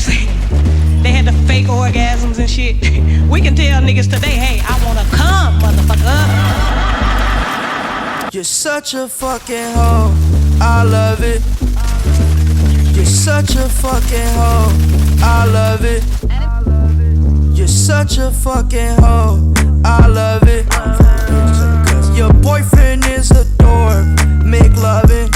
to say. They had the fake orgasms and shit. We can tell niggas today, hey, I wanna come, motherfucker. You're such a fucking hoe, I love it. You're such a fucking hoe, I love it. You're such a fucking hoe, I love it. Your boyfriend is a dork, make loving.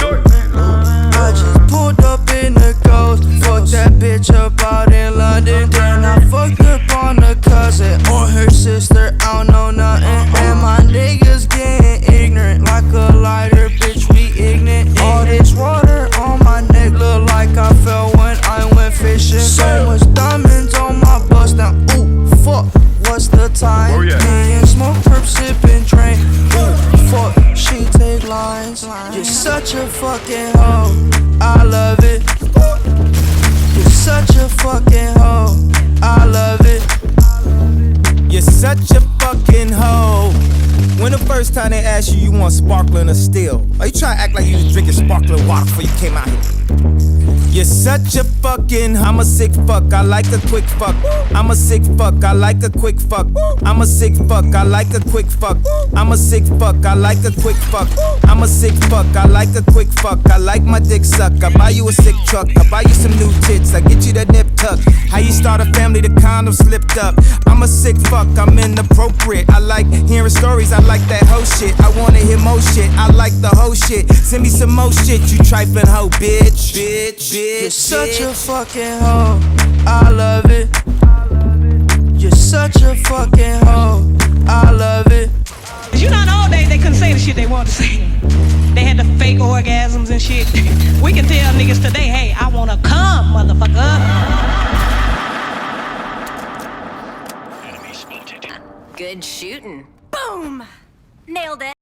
I just pulled up in the ghost, fucked that bitch up out in London. Then I fucked up on a cousin or her sister, I don't know nothing. And my niggas getting ignorant like a lighter, bitch, we ignorant. All this water on my neck look like I fell when I went fishing. So much diamonds on my bust now, ooh, fuck, what's the time? Me and smoke, perp, sippin', drain, ooh, fuck, she take lines. You're such a fucking hoe, I love it. You're such a fucking hoe, I love it. You're such a fucking hoe. When the first time they asked you want sparkling or still? Are you trying to act like you was drinking sparkling water before you came out here? You're such a fucking, I'm a sick fuck, I like a quick fuck. I'm a sick fuck, I like a quick fuck. I'm a sick fuck, I like a quick fuck. I'm a sick fuck, I like a quick fuck. I'm a sick fuck, I like a quick fuck. I like my dick suck, I buy you a sick truck. I buy you some new tits, I get you that nip tuck. How you start a family, the condom slipped up. I'm a sick fuck, I'm inappropriate. I like hearing stories, I like that hoe shit. I wanna hear more shit, I like the whole shit. Send me some more shit, you trifling hoe, bitch. You're such a fucking hoe, I love it. You're such a fucking hoe, I love it. You know, in the old days, they couldn't say the shit they wanted to say. They had the fake orgasms and shit. We can tell niggas today, hey, I wanna come, motherfucker. Good shooting. Boom! Nailed it.